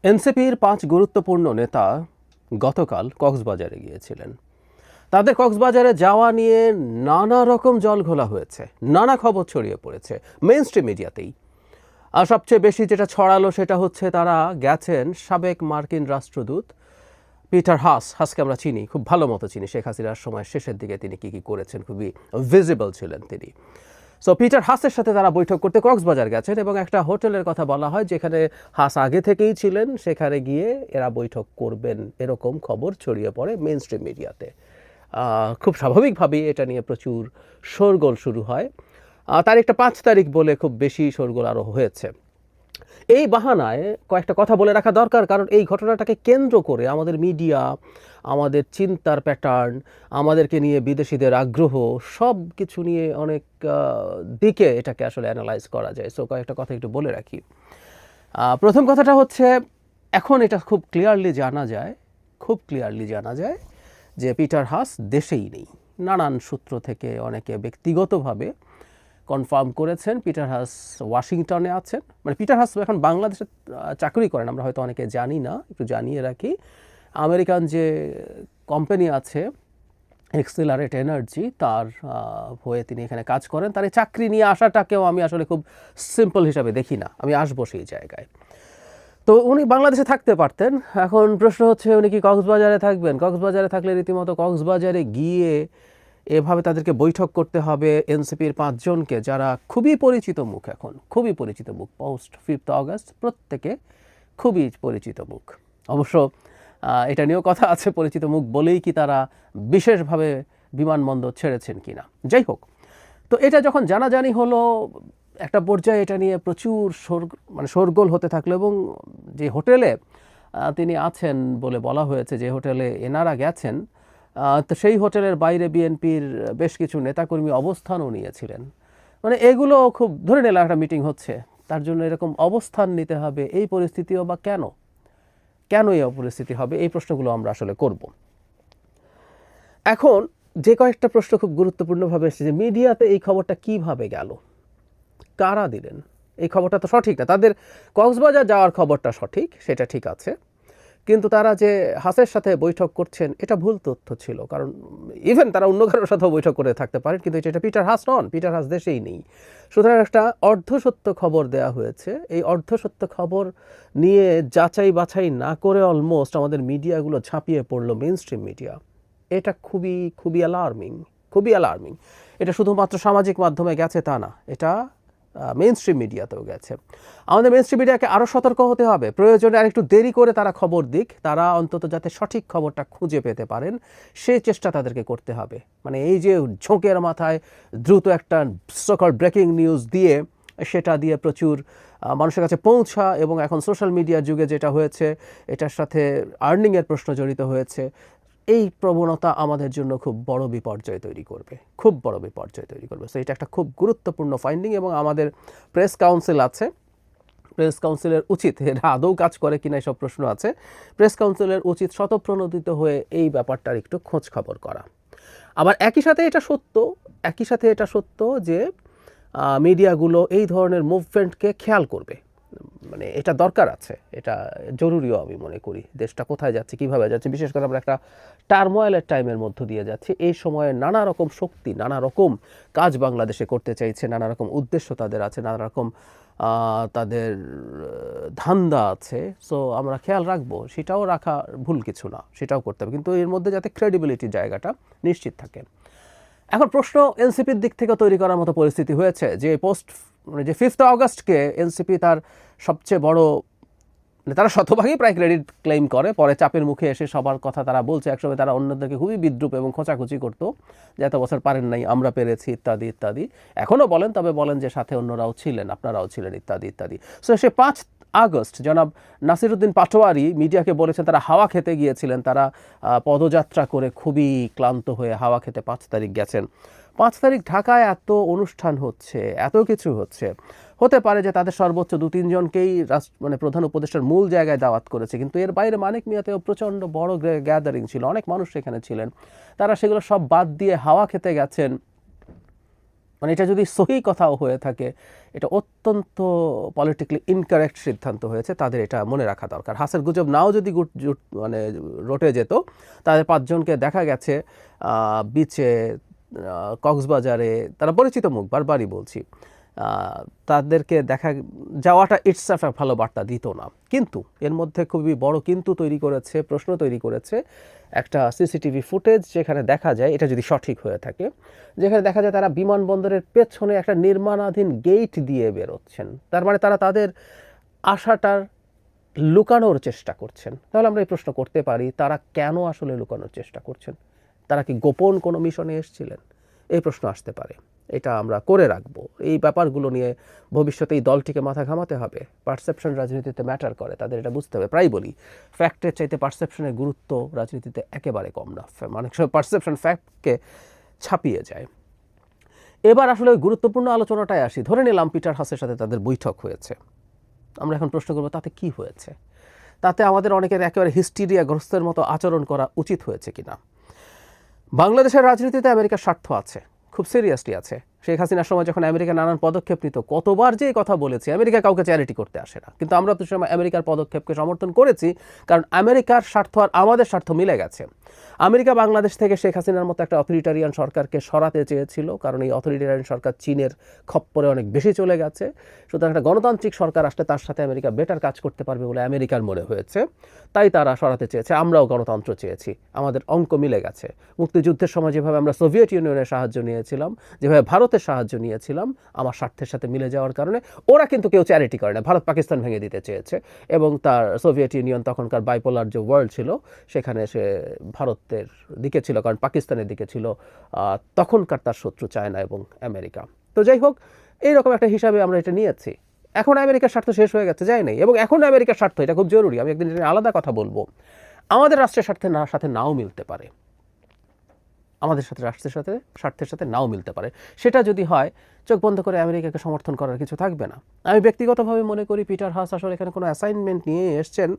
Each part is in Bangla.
এনসিপির ৫ গুরুত্বপূর্ণ নেতা গতকাল কক্সবাজারে গিয়েছিলেন। তাদের কক্সবাজারে যাওয়া নিয়ে নানা রকম জলঘোলা হয়েছে, নানা খবর ছড়িয়ে পড়েছে মেইনস্ট্রিম মিডিয়াতেই। আর সবচেয়ে বেশি যেটা ছড়ালো সেটা হচ্ছে তারা গেছেন সাবেক মার্কিন রাষ্ট্রদূত পিটার হাসকে আমরা চিনি, খুব ভালো মতো চিনি। শেখ হাসিনার সময় শেষের দিকে তিনি কী কী করেছেন খুবই ভিজিবল ছিলেন তিনি। সো পিটার হাসের সাথে তারা বৈঠক করতে কক্সবাজার গেছেন এবং একটা হোটেলের কথা বলা হয় যেখানে হাস আগে থেকেই ছিলেন, সেখানে গিয়ে এরা বৈঠক করবেন এরকম খবর ছড়িয়ে পড়ে মেইনস্ট্রিম মিডিয়াতে। খুব স্বাভাবিকভাবেই এটা নিয়ে প্রচুর শোরগোল শুরু হয়। তারিখটা ৫ তারিখ বলে খুব বেশি শোরগোল আরও হয়েছে। এই বাহানায় কয়েকটা কথা বলে রাখা দরকার, কারণ এই ঘটনাটাকে কেন্দ্র করে আমাদের মিডিয়া, আমাদের চিন্তার প্যাটার্ন, আমাদেরকে নিয়ে বিদেশিদের আগ্রহ, সব কিছু নিয়ে অনেক দিকে এটাকে আসলে অ্যানালাইজ করা যায়। সো কয়েকটা কথা একটু বলে রাখি। প্রথম কথাটা হচ্ছে, এখন এটা খুব ক্লিয়ারলি জানা যায় যে পিটার হাস দেশেই নেই। নানান সূত্র থেকে অনেকে ব্যক্তিগতভাবে কনফার্ম করেছেন পিটার হাস ওয়াশিংটনে আছেন। মানে পিটার হাস এখন বাংলাদেশে চাকরি করেন, আমরা হয়তো অনেকে জানি না, একটু জানিয়ে রাখি। আমেরিকান যে কোম্পানি আছে এক্সেলারেট এনার্জি, তার হয়ে তিনি এখানে কাজ করেন। তার এই চাকরি নিয়ে আসাটাকেও আমি আসলে খুব সিম্পল হিসাবে দেখি না, আমি আসবো সেই জায়গায়। তো উনি বাংলাদেশে থাকতে পারতেন। এখন প্রশ্ন হচ্ছে উনি কি কক্সবাজারে থাকবেন? কক্সবাজারে থাকলে রীতিমতো কক্সবাজারে গিয়ে এভাবে তাদেরকে বৈঠক করতে হবে এনসিপির ৫ জনকে, যারা খুবই পরিচিত মুখ, এখন খুবই পরিচিত মুখ। পোস্ট 5 আগস্ট প্রত্যেকে খুবই পরিচিত মুখ। অবশ্য এটা নিয়েও কথা আছে, পরিচিত মুখ বলেই কি তারা বিশেষভাবে বিমানবন্দর ছেড়েছেন কিনা। যাই হোক, তো এটা যখন জানাজানি হলো, একটা পর্যায়ে এটা নিয়ে প্রচুর শোরগোল হতে থাকলো। এবং যে হোটেলে তিনি আছেন বলে বলা হয়েছে, যে হোটেলে এনারা গেছেন, তো সেই হোটেলের বাইরে বিএনপির বেশ কিছু নেতাকর্মী অবস্থানও নিয়েছিলেন। মানে এগুলো খুব ধরে নিলাম একটা মিটিং হচ্ছে, তার জন্য এরকম অবস্থান নিতে হবে। এই পরিস্থিতিও বা কেন এই অপরিস্থিতি হবে, এই প্রশ্নগুলো আমরা আসলে করব। এখন যে কয়েকটা প্রশ্ন খুব গুরুত্বপূর্ণভাবে এসেছে, যে মিডিয়াতে এই খবরটা কিভাবে গেল, কারা দিলেন এই খবরটা? তো সঠিক না, তাদের কক্সবাজার যাওয়ার খবরটা সঠিক, সেটা ঠিক আছে, কিন্তু তারা যে হাসের সাথে বৈঠক করছেন এটা ভুল তথ্য ছিল। কারণ ইভেন তারা অন্য কারোর সাথেও বৈঠক করে থাকতে পারেন, কিন্তু এটা পিটার হাস নন, পিটার হাস দেশেই নেই। সুতরাং একটা অর্ধসত্য খবর দেয়া হয়েছে। এই অর্ধসত্য খবর নিয়ে যাচাই বাছাই না করে অলমোস্ট আমাদের মিডিয়াগুলো ঝাঁপিয়ে পড়লো, মেইনস্ট্রিম মিডিয়া। এটা খুবই অ্যালার্মিং। এটা শুধুমাত্র সামাজিক মাধ্যমে গেছে তা না, এটা মেইনস্ট্রিম মিডিয়াতেও গেছে। আমাদের মেইনস্ট্রিম মিডিয়াকে আরও সতর্ক হতে হবে। প্রয়োজনে আরেকটু দেরি করে তারা খবর দিক, তারা অন্তত যাতে সঠিক খবরটা খুঁজে পেতে পারেন সেই চেষ্টা তাদেরকে করতে হবে। মানে এই যে ঝোঁকের মাথায় দ্রুত একটা সকল ব্রেকিং নিউজ দিয়ে সেটা দিয়ে প্রচুর মানুষের কাছে পৌঁছা, এবং এখন সোশ্যাল মিডিয়ার যুগে যেটা হয়েছে, এটার সাথে আর্নিংয়ের প্রশ্ন জড়িত হয়েছে, এই প্রবণতা আমাদের জন্য খুব বড় বিপর্যয় তৈরি করবে। সো এটা একটা খুব গুরুত্বপূর্ণ ফাইন্ডিং। এবং আমাদের প্রেস কাউন্সিল আছে, প্রেস কাউন্সিলের উচিত, এটা আদৌ কাজ করে কিনা এসব প্রশ্ন আছে, প্রেস কাউন্সিলের উচিত স্বতঃপ্রণোদিত হয়ে এই ব্যাপারটার একটু খোঁজ খবর করা। আবার একই সাথে এটা সত্য যে মিডিয়াগুলো এই ধরনের মুভমেন্টকে খেয়াল করবে। মানে এটা দরকার আছে, এটা জরুরিও আমি মনে করি। দেশটা কোথায় যাচ্ছে, কীভাবে যাচ্ছে, বিশেষ করে আমরা একটা টার্মোয়েলের টাইমের মধ্য দিয়ে যাচ্ছি। এই সময়ে নানা রকম শক্তি নানা রকম কাজ বাংলাদেশে করতে চাইছে, নানা রকম উদ্দেশ্য তাদের আছে, নানা রকম তাদের ধান্দা আছে। সো আমরা খেয়াল রাখবো, সেটাও রাখা ভুল কিছু না, সেটাও করতে হবে, কিন্তু এর মধ্যে যাতে ক্রেডিবিলিটির জায়গাটা নিশ্চিত থাকে। এখন প্রশ্ন এনসিপির দিক থেকে তৈরি করার মতো পরিস্থিতি হয়েছে, যে যে 5 আগস্টকে এনসিপি তার সবচেয়ে বড়, তারা শতভাগই প্রায় ক্রেডিট ক্লেম করে, পরে চাপের মুখে এসে সবার কথা তারা বলছে। একসময় তারা অন্যদেরকে খুবই বিদ্রুপ এবং খোঁচাখুচি করতো, যে এত বছর পারেন নাই, আমরা পেরেছি, ইত্যাদি। এখনও বলেন, তবে বলেন যে সাথে অন্যরাও ছিলেন, আপনারাও ছিলেন, ইত্যাদি। সো সে 5 আগস্ট জনাব নাসিরুদ্দিন পাটোয়ারি মিডিয়াকে বলেছেন তারা হাওয়া খেতে গিয়েছিলেন, তারা পদযাত্রা করে খুবই ক্লান্ত হয়ে হাওয়া খেতে 5 তারিখ গেছেন। 5 তারিখ ঢাকায় এত অনুষ্ঠান হচ্ছে, এত কিছু হতে পারে যে তাদের সর্বোচ্চ 2-3 জনকেই প্রধান উপদেষ্টার মূল জায়গায় দাওয়াত করেছে, কিন্তু এর বাইরে মানিক মিয়াতেও প্রচণ্ড বড় গ্যাদারিং ছিল, অনেক মানুষ সেখানে ছিলেন। তারা সেগুলো সব বাদ দিয়ে হাওয়া খেতে গেছেন। মানে এটা যদি সহি কথাও হয়ে থাকে, এটা অত্যন্ত পলিটিক্যালি ইনকারেক্ট সিদ্ধান্ত হয়েছে, তাদের এটা মনে রাখা দরকার। হাসের গুজব নাও যদি মানে রটে যেত, তাদের 5 জনকে দেখা গেছে বিচে, কক্সবাজারে, তারা পরিচিত মুখ, বারবারই বলছি, তাদেরকে দেখা যাওয়াটা ইটসেলফ এক ভালো বার্তা দিত না। কিন্তু এর মধ্যে খুবই বড় কিন্তু তৈরি করেছে, প্রশ্ন তৈরি করেছে একটা সিসিটিভি ফুটেজ, যেখানে দেখা যায়, এটা যদি সঠিক হয়ে থাকে, যেখানে দেখা যায় তারা বিমানবন্দরের পেছনে একটা নির্মাণাধীন গেট দিয়ে বেরোচ্ছেন। তার মানে তারা তাদের আশাটার লুকানোর চেষ্টা করছেন। তাহলে আমরা এই প্রশ্ন করতে পারি, তারা কেন আসলে লুকানোর চেষ্টা করছেন? তারা কি গোপন কোনো মিশনে এসেছিলেন? এই প্রশ্ন আসতে পারে, এটা আমরা করে রাখবো। এই ব্যাপারগুলো নিয়ে ভবিষ্যতে এই দলটিকে মাথা ঘামাতে হবে। পারসেপশন রাজনীতিতে ম্যাটার করে, তাদের এটা বুঝতে হবে। প্রায় বলি, ফ্যাক্টের চাইতে পারসেপশনের গুরুত্ব রাজনীতিতে একেবারে কম না, অনেক সময় পারসেপশন ফ্যাক্টকে ছাপিয়ে যায়। এবার আসলে ওই গুরুত্বপূর্ণ আলোচনাটায় আসি। ধরে নিলাম পিটার হাসের সাথে তাদের বৈঠক হয়েছে, আমরা এখন প্রশ্ন করবো তাতে কি হয়েছে? তাতে আমাদের অনেকের একেবারে হিস্টিরিয়াগ্রস্তের মতো আচরণ করা উচিত হয়েছে কিনা? বাংলাদেশের রাজনীতিতে আমেরিকার স্বার্থ আছে, খুব সিরিয়াসলি আছে। শেখ হাসিনার সময় যখন আমেরিকা নানান পদক্ষেপ নিত, কতবার যে কথা বলেছে, আমেরিকা কাউকে চ্যারিটি করতে আসে না, কিন্তু আমরা তো সময় আমেরিকার পদক্ষেপকে সমর্থন করেছি, কারণ আমেরিকার স্বার্থ আর আমাদের স্বার্থ মিলে গেছে। আমেরিকা বাংলাদেশ থেকে শেখ হাসিনার মতো একটা অথরিটারিয়ান সরকারকে সরাতে চেয়েছিল, কারণ এই অথরিটারিয়ান সরকার চীনের খপ্পরে অনেক বেশি চলে গেছে। সুতরাং একটা গণতান্ত্রিক সরকার আসলে তার সাথে আমেরিকা বেটার কাজ করতে পারবে বলে আমেরিকার মনে হয়েছে, তাই তারা সরাতে চেয়েছে। আমরাও গণতন্ত্র চেয়েছি, আমাদের অঙ্ক মিলে গেছে। মুক্তিযুদ্ধের সময় যেভাবে আমরা সোভিয়েত ইউনিয়নের সাহায্য নিয়েছিলাম, যেভাবে ভারতের সাহায্য নিয়েছিলাম, আমার স্বার্থের সাথে মিলে যাওয়ার কারণে ওরা কিন্তু কেউ চ্যারিটি করে না। ভারত পাকিস্তান ভেঙে দিতে চেয়েছে, এবং তার সোভিয়েত ইউনিয়ন তখনকার বাইপোলার যে ওয়ার্ল্ড ছিল, সেখানে সে ভারতের দিকে ছিল, কারণ পাকিস্তানের দিকে ছিল তখনকার তার শত্রু চায়না এবং আমেরিকা। তো যাই হোক, এইরকম একটা হিসাবে আমরা এটা নিয়েছি। এখন আমেরিকার স্বার্থ শেষ হয়ে গেছে, যায় নাই, এবং এখন আমেরিকার স্বার্থ, এটা খুব জরুরি, আমি একদিন এটা আলাদা কথা বলবো, আমাদের রাষ্ট্রের সাথে নাও মিলতে পারে, আমাদের সাথে রাষ্ট্রের স্বার্থের সাথে নাও মিলতে পারে। সেটা যদি হয়, চোখ বন্ধ করে আমেরিকাকে সমর্থন করার কিছু থাকবে না। আমি ব্যক্তিগতভাবে মনে করি পিটার হাস আসলে এখানে কোনো অ্যাসাইনমেন্ট নিয়ে এসছেন,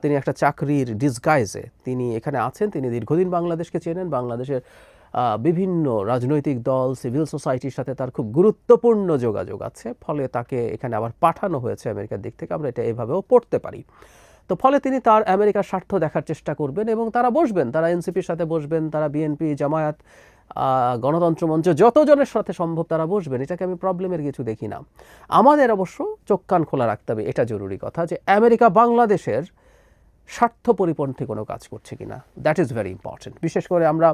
তিনি একটা চাকরির ডিসগাইজে তিনি এখানে আছেন। তিনি দীর্ঘদিন বাংলাদেশকে চেনেন, বাংলাদেশের বিভিন্ন রাজনৈতিক দল, সিভিল সোসাইটির সাথে তার খুব গুরুত্বপূর্ণ যোগাযোগ আছে, ফলে তাকে এখানে আবার পাঠানো হয়েছে আমেরিকার দিক থেকে, আমরা এটা এভাবেও পড়তে পারি। তো ফলে তিনি তার আমেরিকার স্বার্থ দেখার চেষ্টা করবেন, এবং তারা বসবেন, তারা এনসিপির সাথে বসবেন, তারা বিএনপি, জামায়াত, গণতন্ত্র মঞ্চ, যতজনের সাথে সম্ভব তারা বসবেন। এটাকে আমি প্রবলেমের কিছু দেখি না। আমাদের অবশ্য চোখ কান খোলা রাখতে হবে, এটা জরুরি কথা, যে আমেরিকা বাংলাদেশের স্বার্থ পরিপন্থী কোনো কাজ করছে কিনা, দ্যাট ইজ ভেরি ইম্পর্টেন্ট। বিশেষ করে আমরা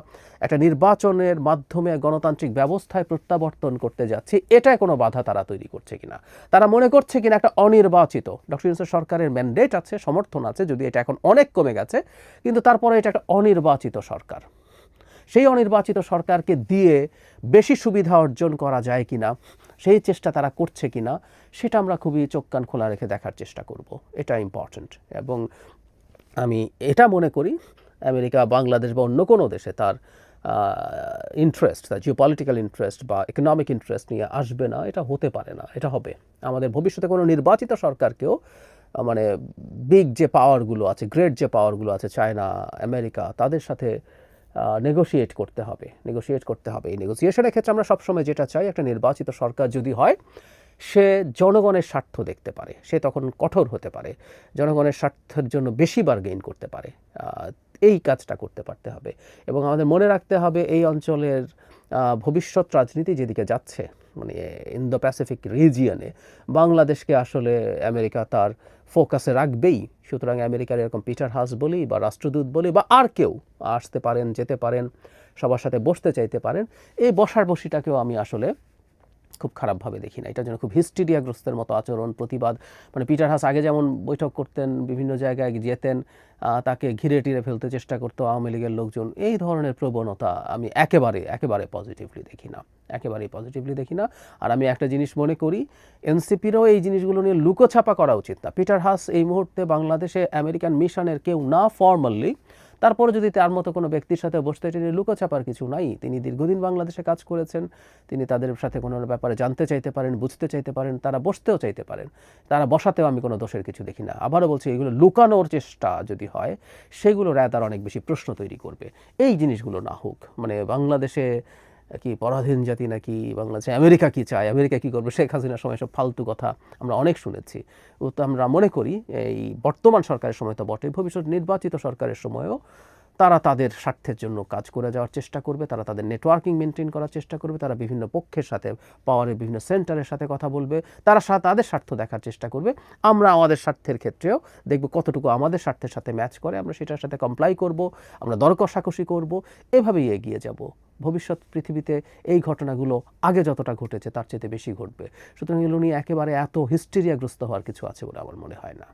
একটা নির্বাচনের মাধ্যমে গণতান্ত্রিক ব্যবস্থায় প্রত্যাবর্তন করতে যাচ্ছি, এটা কোনো বাধা তারা তৈরি করছে কিনা, তারা মনে করছে কিনা একটা অনির্বাচিত, ডক্টর ইউনূস সরকারের ম্যান্ডেট আছে, সমর্থন আছে, যদি এটা এখন অনেক কমে গেছে, কিন্তু তারপরে এটা একটা অনির্বাচিত সরকার, সেই অনির্বাচিত সরকারকে দিয়ে বেশি সুবিধা অর্জন করা যায় কিনা, সেই চেষ্টা তারা করছে কিনা, সেটা আমরা খুবই চোখ কান খোলা রেখে দেখার চেষ্টা করব। এটা ইম্পর্টেন্ট। এবং আমি এটা মনে করি আমেরিকা বাংলাদেশ বা অন্য কোনো দেশে তার ইন্টারেস্ট, তার জিওপলিটিক্যাল ইন্টারেস্ট বা ইকোনমিক ইন্টারেস্ট নিয়ে আসবে না, এটা হতে পারে না, এটা হবে। আমাদের ভবিষ্যতে কোনো নির্বাচিত সরকারকেও মানে বিগ যে পাওয়ারগুলো আছে, গ্রেট যে পাওয়ারগুলো আছে, চায়না, আমেরিকা, তাদের সাথে নেগোশিয়েট করতে হবে। এই নেগোসিয়েশনের ক্ষেত্রে আমরা সবসময় যেটা চাই, একটা নির্বাচিত সরকার যদি হয়, সে জনগণের স্বার্থ দেখতে পারে, সে তখন কঠোর হতে পারে, জনগণের স্বার্থের জন্য বেশি বার্গেইন করতে পারে, এই কাজটা করতে পারতে হবে। এবং আমাদের মনে রাখতে হবে এই অঞ্চলের ভবিষ্যৎ রাজনীতি যেদিকে যাচ্ছে, মানে ইন্দো প্যাসিফিক রিজিয়নে বাংলাদেশকে আসলে আমেরিকা তার ফোকাসে রাখবেই। সুতরাং আমেরিকার এরকম পিটার হাস বলি বা রাষ্ট্রদূত বলি বা আর কেউ আসতে পারেন, যেতে পারেন, সবার সাথে বসতে চাইতে পারেন, এই বসাটাকেও আমি আসলে খুব খারাপভাবে দেখি না। এটার জন্য খুব হিস্টিরিয়াগ্রস্তের মতো আচরণ, প্রতিবাদ, মানে পিটার হাস আগে যেমন বৈঠক করতেন, বিভিন্ন জায়গায় যেতেন, তাকে ঘিরে টিরে ফেলতে চেষ্টা করতো আওয়ামী লীগের লোকজন, এই ধরনের প্রবণতা আমি একেবারে পজিটিভলি দেখি না। আর আমি একটা জিনিস মনে করি, এনসিপিরও এই জিনিসগুলো নিয়ে লুকোছাপা করা উচিত না। পিটার হাস এই মুহূর্তে বাংলাদেশে আমেরিকান মিশনের কেউ না ফর্মালি, তারপরে যদি তার মতো কোনো ব্যক্তির সাথে বসতে, এটি লুকোছাপার কিছু নাই। তিনি দীর্ঘদিন বাংলাদেশে কাজ করেছেন, তিনি তাদের সাথে কোনো ব্যাপারে জানতে চাইতে পারেন, বুঝতে চাইতে পারেন, তারা বসতেও চাইতে পারেন, তারা বসাতেও আমি কোনো দোষের কিছু দেখি না। আবারও বলছি, এগুলো লুকানোর চেষ্টা যদি হয়, সেগুলো রাদার অনেক বেশি প্রশ্ন তৈরি করবে। এই জিনিসগুলো না হোক, মানে বাংলাদেশে কি পরাধীন জাতি নাকি বাংলাদেশে আমেরিকা কি চায়, আমেরিকা কি করবে, শেখ হাসিনার সময় সব ফালতু কথা আমরা অনেক শুনেছি। ও তো আমরা মনে করি এই বর্তমান সরকারের সময় তো বটে, ভবিষ্যৎ নির্বাচিত সরকারের সময়ও তারা তাদের স্বার্থের জন্য কাজ করে যাওয়ার চেষ্টা করবে, তারা তাদের নেটওয়ার্কিং মেনটেন করার চেষ্টা করবে, তারা বিভিন্ন পক্ষের সাথে, পাওয়ারের বিভিন্ন সেন্টারের সাথে কথা বলবে, তারা তাদের স্বার্থ দেখার চেষ্টা করবে। আমরা আমাদের স্বার্থের ক্ষেত্রেও দেখব কতটুকু আমাদের স্বার্থের সাথে ম্যাচ করে, আমরা সেটার সাথে কমপ্লাই করব, আমরা দর কষাকষি করব, এভাবেই এগিয়ে যাব। ভবিষ্যৎ পৃথিবীতে এই ঘটনাগুলো আগে যতটা ঘটেছে তার চেয়ে বেশি ঘটবে। সুতরাং এগুলো নিয়ে একেবারে এত হিস্টেরিয়াগ্রস্ত হওয়ার কিছু আছে বলে আমার মনে হয় না।